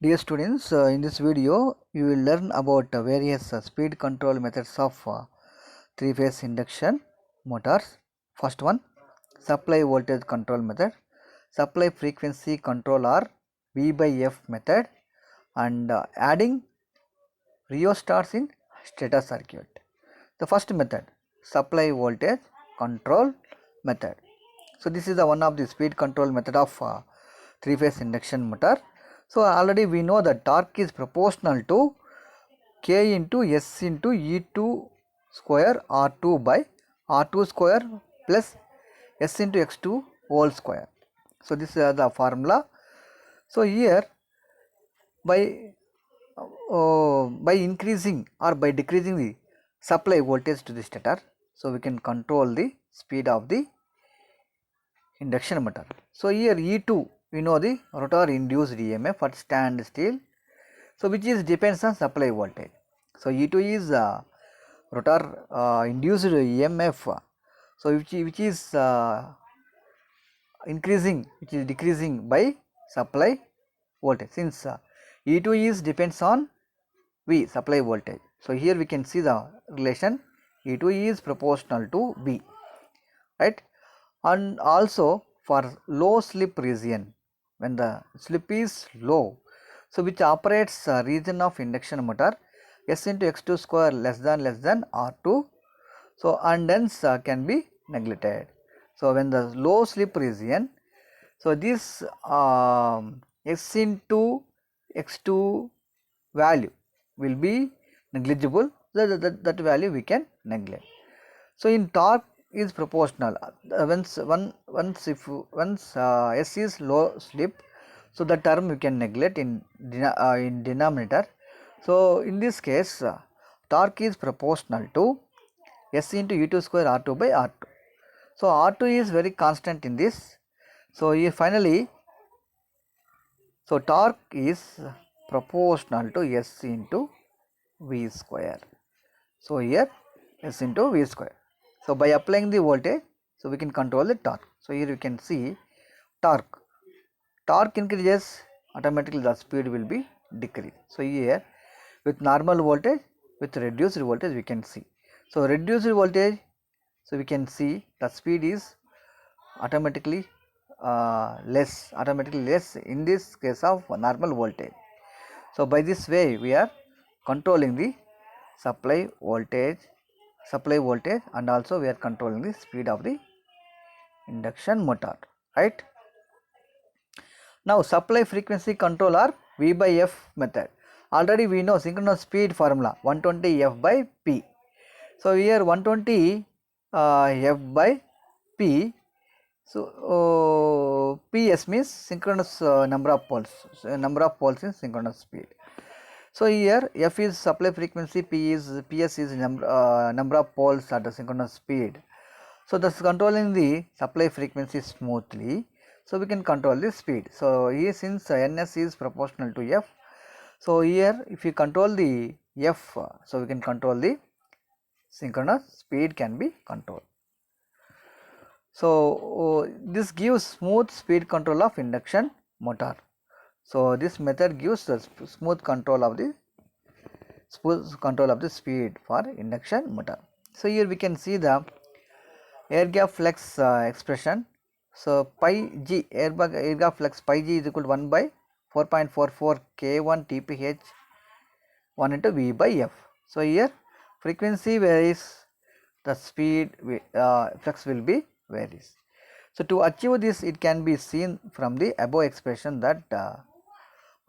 Dear students, in this video you will learn about various speed control methods of three-phase induction motors. First one, supply voltage control method, supply frequency control or V by F method, and adding rheostats in stator circuit. The first method, supply voltage control method. So this is the one of the speed control method of three-phase induction motor. So already we know that torque is proportional to K into S into E2 square R2 by R2 square plus S into X2 whole square. So this is the formula. So here by increasing or by decreasing the supply voltage to the stator, so we can control the speed of the induction motor. So here E2 we know the rotor induced EMF at standstill, so which is depends on supply voltage. So E2 is rotor induced EMF, so which is increasing, which is decreasing by supply voltage, since E2 is depends on V supply voltage. So here we can see the relation E2 is proportional to V, right? And also for low slip region, when the slip is low, so which operates region of induction motor, S into X2 square less than R2, so and hence can be neglected. So when the low slip region, so this S into X2 value will be negligible, that value we can neglect. So in torque is proportional, once S is low slip, so the term we can neglect in denominator. So in this case torque is proportional to S into E2 square R2 by R2. So R2 is very constant in this. So here finally, so torque is proportional to S into V square. So here S into V square. So by applying the voltage, so we can control the torque. So here you can see torque. Torque increases, automatically the speed will be decreased. So here with normal voltage, with reduced voltage we can see. So reduced voltage, so we can see the speed is automatically less in this case of normal voltage. So by this way we are controlling the supply voltage and also we are controlling the speed of the induction motor, right? Now supply frequency control or V by F method. Already we know synchronous speed formula 120 F by P. So here 120 F by P. So PS means synchronous number of poles. So, number of poles in synchronous speed. So here F is supply frequency, PS is number of poles at the synchronous speed. So thus controlling the supply frequency smoothly, so we can control the speed. So here since NS is proportional to F, so here if you control the F, so we can control the synchronous speed can be controlled. So this gives smooth speed control of induction motor. So this method gives the smooth control of the speed for induction motor. So here we can see the air gap flux expression. So pi g air gap flux pi g is equal to 1 by 4.44 K1 TPH 1 into V by F. So here frequency varies, the speed flux will be varies. So to achieve this, it can be seen from the above expression that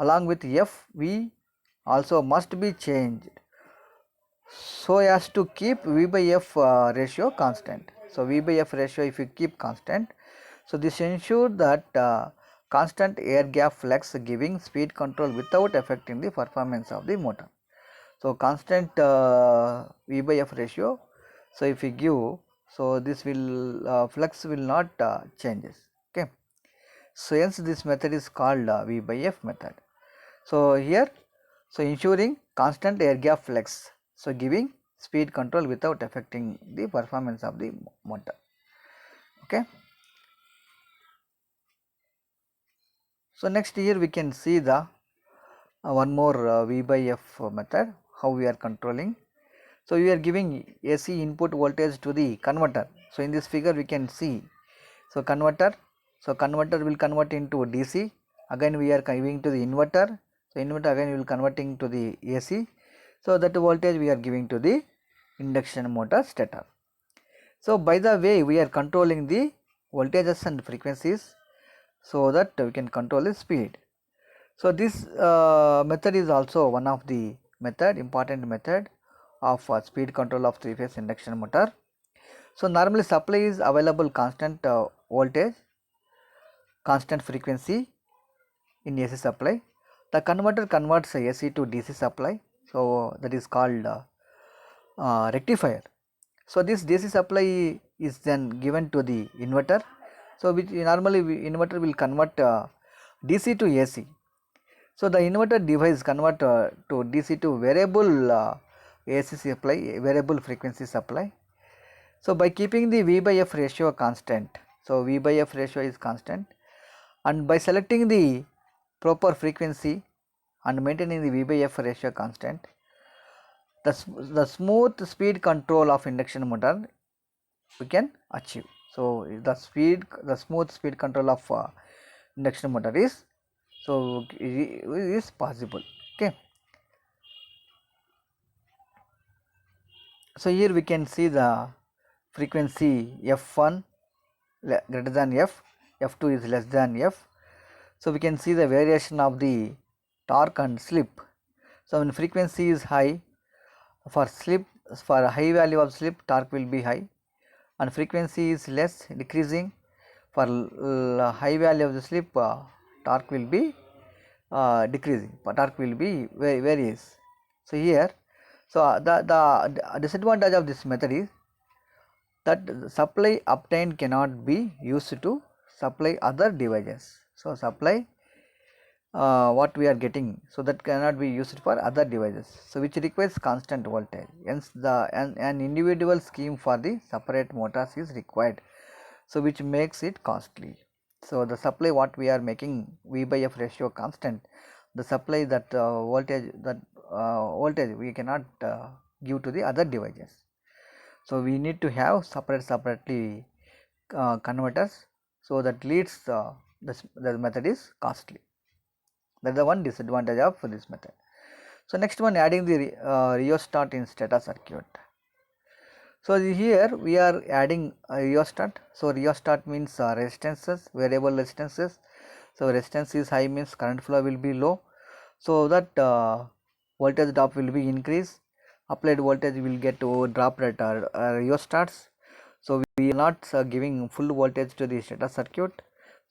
along with F, V also must be changed so as to keep V by F ratio constant. So V by F ratio if you keep constant, so this ensure that constant air gap flux giving speed control without affecting the performance of the motor. So constant V by F ratio, so if you give, so this will flux will not changes, okay. So hence this method is called V by F method. So here, so ensuring constant air gap flux, so giving speed control without affecting the performance of the motor, okay. So next here we can see the one more V by F method, how we are controlling. So we are giving AC input voltage to the converter. So in this figure we can see, so converter will convert into DC, again we are giving to the inverter, so inverter again will converting to the AC, so that voltage we are giving to the induction motor stator. So by the way we are controlling the voltages and frequencies, so that we can control the speed. So this method is also one of the important method of speed control of three-phase induction motor. So normally supply is available constant voltage, constant frequency in AC supply. The converter converts AC to DC supply, so that is called rectifier. So this DC supply is then given to the inverter. So which normally inverter will convert DC to AC. So the inverter device convert to DC to variable AC supply, variable frequency supply. So by keeping the V by F ratio constant, so V by F ratio is constant, and by selecting the proper frequency and maintaining the V by F ratio constant, the smooth speed control of induction motor we can achieve. So the smooth speed control of induction motor is is possible. Okay. So here we can see the frequency F1 greater than F, F2 is less than F. So we can see the variation of the torque and slip. So when frequency is high, for a high value of slip, torque will be high, and frequency is less, decreasing, for high value of the slip, torque will be decreasing, torque will be varies. So here, so the disadvantage of this method is that supply obtained cannot be used to supply other devices. So supply what we are getting, so that cannot be used for other devices, so which requires constant voltage. Hence an individual scheme for the separate motors is required, so which makes it costly. So the supply what we are making V by F ratio constant, the supply that voltage we cannot give to the other devices. So we need to have separately converters, so that leads the method is costly. That is the one disadvantage of this method. So next one, adding the rheostat in stator circuit. So here we are adding a rheostat. So rheostat means resistances, variable resistances. So resistance is high means current flow will be low, so that voltage drop will be increased. Applied voltage will get dropped at rheostats. So we are not giving full voltage to the stator circuit.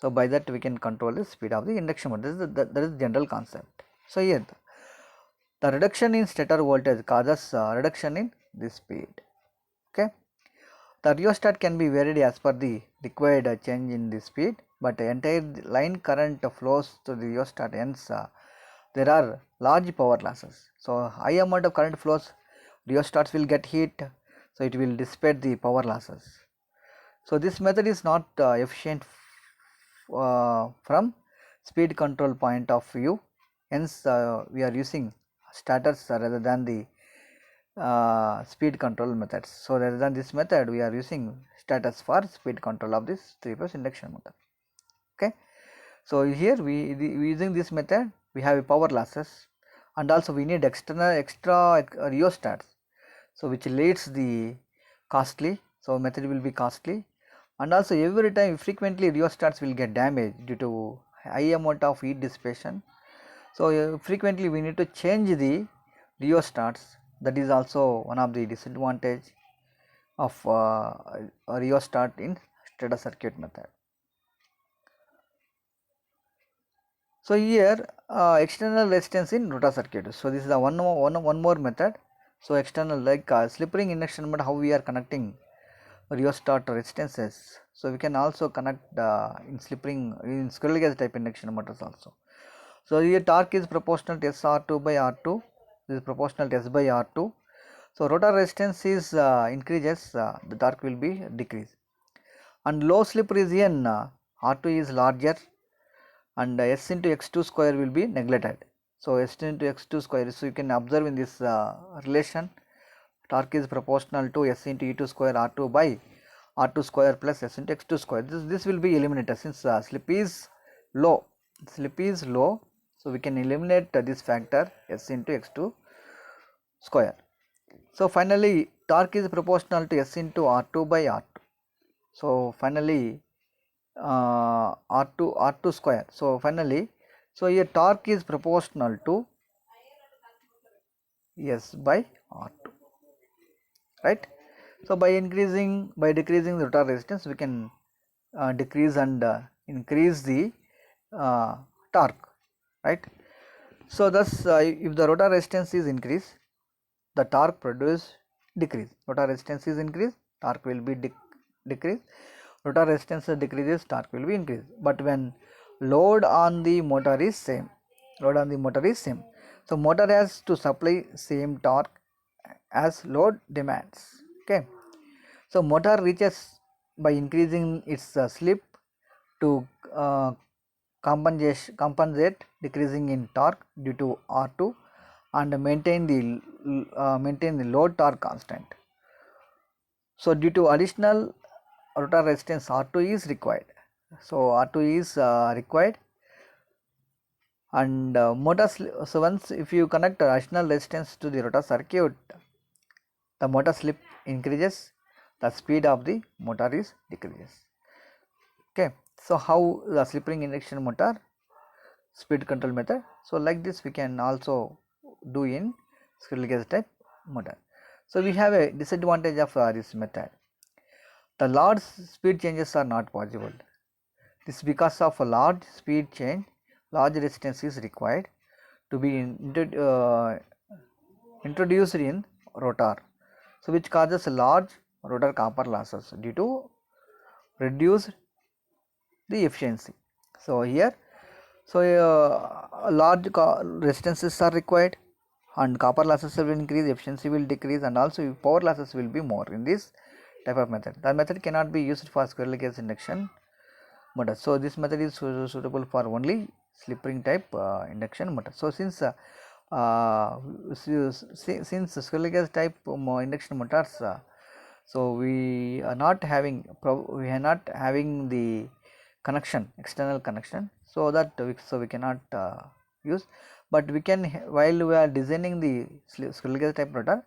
So by that we can control the speed of the induction motor. That is the general concept. So here the reduction in stator voltage causes reduction in the speed. Okay. The rheostat can be varied as per the required change in the speed, but the entire line current flows to the rheostat, hence there are large power losses. So high amount of current flows, rheostats will get heat, so it will dissipate the power losses. So this method is not efficient from speed control point of view, hence we are using stators rather than the speed control methods. So rather than this method we are using stators for speed control of this three-phase induction motor. Okay. So here we using this method we have power losses, and also we need extra rheostats, so which leads the costly. So method will be costly, and also every time frequently rheostats will get damaged due to high amount of heat dissipation. So frequently we need to change the rheostats. That is also one of the disadvantage of a rheostat in stator circuit method. So here external resistance in rotor circuit. So this is the one more method. So external, like slip ring induction motor, how we are connecting rheostat resistances. So we can also connect in slip ring in squirrel cage type induction motors also. So here torque is proportional to SR2 by R2. This is proportional to S by R2. So rotor resistance is increases, the torque will be decreased. And low slip region, R2 is larger, and S into X2 square will be neglected. So S into x2 square. So you can observe in this relation, torque is proportional to S into E2 square R2 by R2 square plus S into x2 square. This will be eliminated since slip is low. Slip is low, so we can eliminate this factor S into x2 square. So finally, torque is proportional to S into R2 by R2. So finally, R2 square. So finally, so here torque is proportional to S by R2, right? So by decreasing the rotor resistance, we can decrease and increase the torque, right? So thus, if the rotor resistance is increased, the torque produced decrease. Rotor resistance is increased, torque will be decreased. Rotor resistance decreases, torque will be increased. But when load on the motor is same, so motor has to supply same torque as load demands. Okay, so motor reaches by increasing its slip to compensate decreasing in torque due to R2 and maintain the load torque constant. So due to additional rotor resistance, R2 is required. So R2 is required, and so once if you connect additional resistance to the rotor circuit, the motor slip increases, the speed of the motor is decreases. Okay, so how the slip ring induction motor speed control method? So like this we can also do in squirrel cage type motor. So we have a disadvantage of this method. The large speed changes are not possible. This is because of a large speed change, large resistance is required to be introduced in rotor, so which causes large rotor copper losses due to reduced the efficiency. So here, so large resistances are required and copper losses will increase, efficiency will decrease, and also power losses will be more in this type of method. That method cannot be used for squirrel cage induction motor. So this method is suitable for only slip ring type induction motor. So since squirrel cage type induction motors, so we are not having the connection, external connection, so that we cannot use, but we can, while we are designing the squirrel cage type rotor,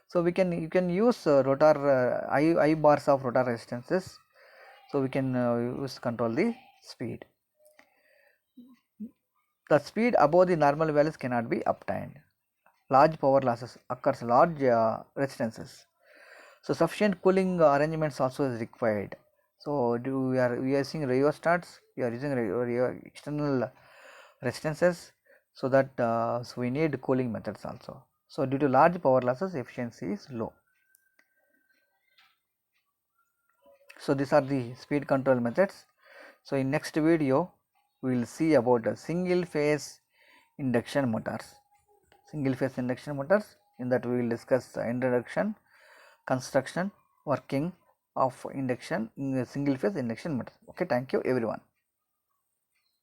so you can use rotor I bars of rotor resistances, so we can use control the speed. The speed above the normal values cannot be obtained. Large power losses occurs, large resistances. So sufficient cooling arrangements also is required. So we are using rheostats, we are using external resistances, so that so we need cooling methods also. So due to large power losses, efficiency is low. So these are the speed control methods. So in next video we will see about single phase induction motors. Single phase induction motors, in that we will discuss introduction, construction, working of induction in single phase induction motors. Okay, thank you everyone.